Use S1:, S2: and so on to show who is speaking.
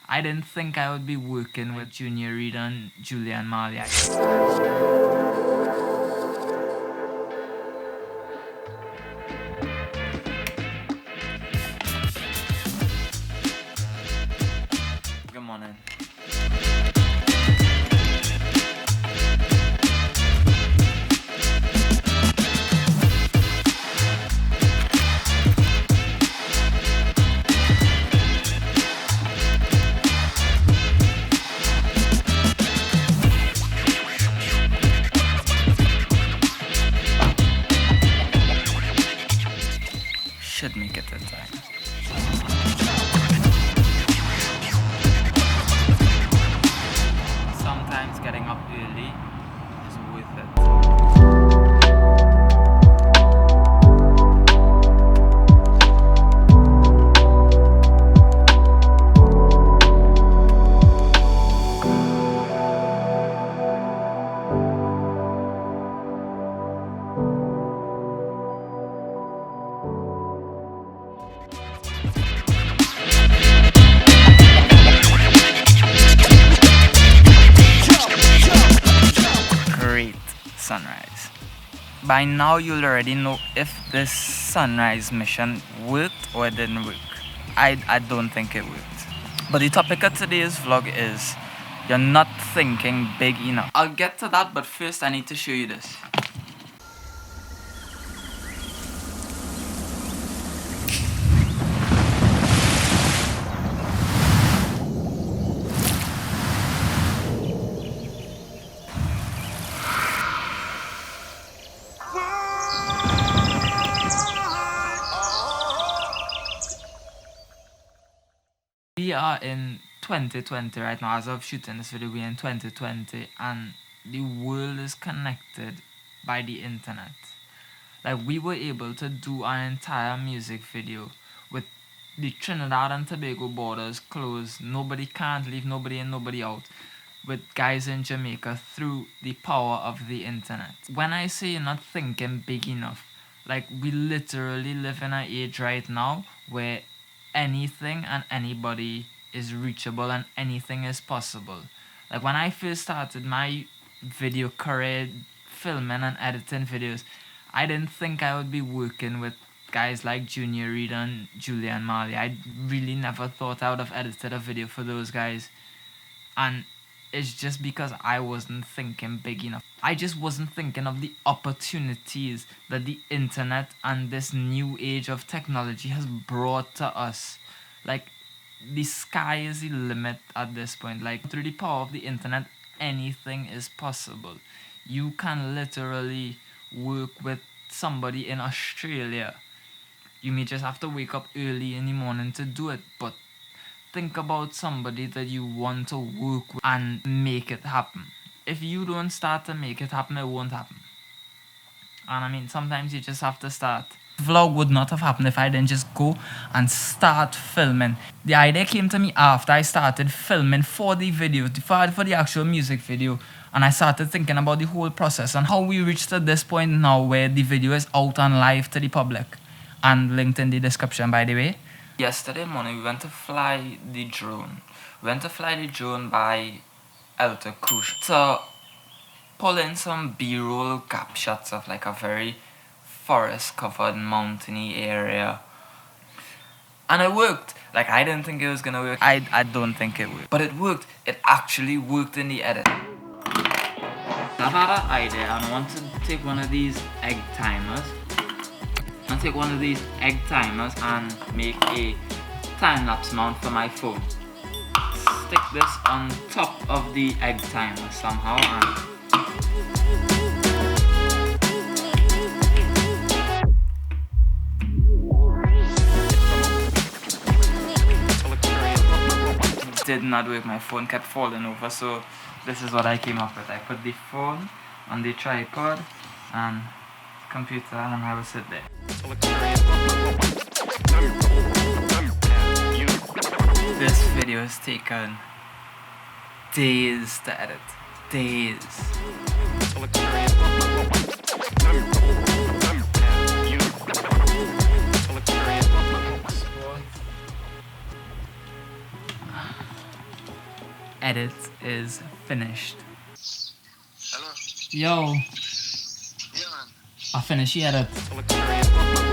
S1: I didn't think I would be working with Junior Reid and Julian Marley. Good morning. Should make it in time. Sometimes getting up early is worth it. Great sunrise. By now you'll already know if this sunrise mission worked or it didn't work. I don't think it worked. But the topic of today's vlog is you're not thinking big enough. I'll get to that, but first I need to show you this. We are in 2020 right now. As of shooting this video, we're in 2020 and the world is connected by the internet. Like, we were able to do our entire music video with the Trinidad and Tobago borders closed. Nobody can't leave, nobody in, nobody out. With guys in Jamaica through the power of the internet. When I say you're not thinking big enough, like, we literally live in an age right now where anything and anybody is reachable and anything is possible. Like, when I first started my video career filming and editing videos, I didn't think I would be working with guys like Junior Reid and Julian Marley. I really never thought I would have edited a video for those guys. And it's just because I wasn't thinking big enough. I just wasn't thinking of the opportunities that the internet and this new age of technology has brought to us. Like, the sky is the limit at this point. Like, through the power of the internet, anything is possible. You can literally work with somebody in Australia. You may just have to wake up early in the morning to do it, but think about somebody that you want to work with and make it happen. If you don't start to make it happen, it won't happen. And I mean, sometimes you just have to start. Vlog would not have happened if I didn't just go and start filming. The idea came to me after I started filming for the video, for the actual music video. And I started thinking about the whole process and how we reached to this point now where the video is out and live to the public. And linked in the description, by the way. Yesterday morning, we went to fly the drone. We went to fly the drone by Alta Cruz to pull in some B-roll gap shots of like a very forest-covered mountainy area. And it worked. Like, I didn't think it was gonna work. I don't think it worked. But it worked. It actually worked in the edit. I had an idea and I want to take one of these egg timers. I'll take one of these egg timers and make a time-lapse mount for my phone. Stick this on top of the egg timer somehow and did not work. My phone kept falling over, so this is what I came up with. I put the phone on the tripod and computer and I will sit there. This video has taken days to edit. Days. edit is finished.
S2: Hello?
S1: Yo,
S2: Yeah, man.
S1: I finished the edit.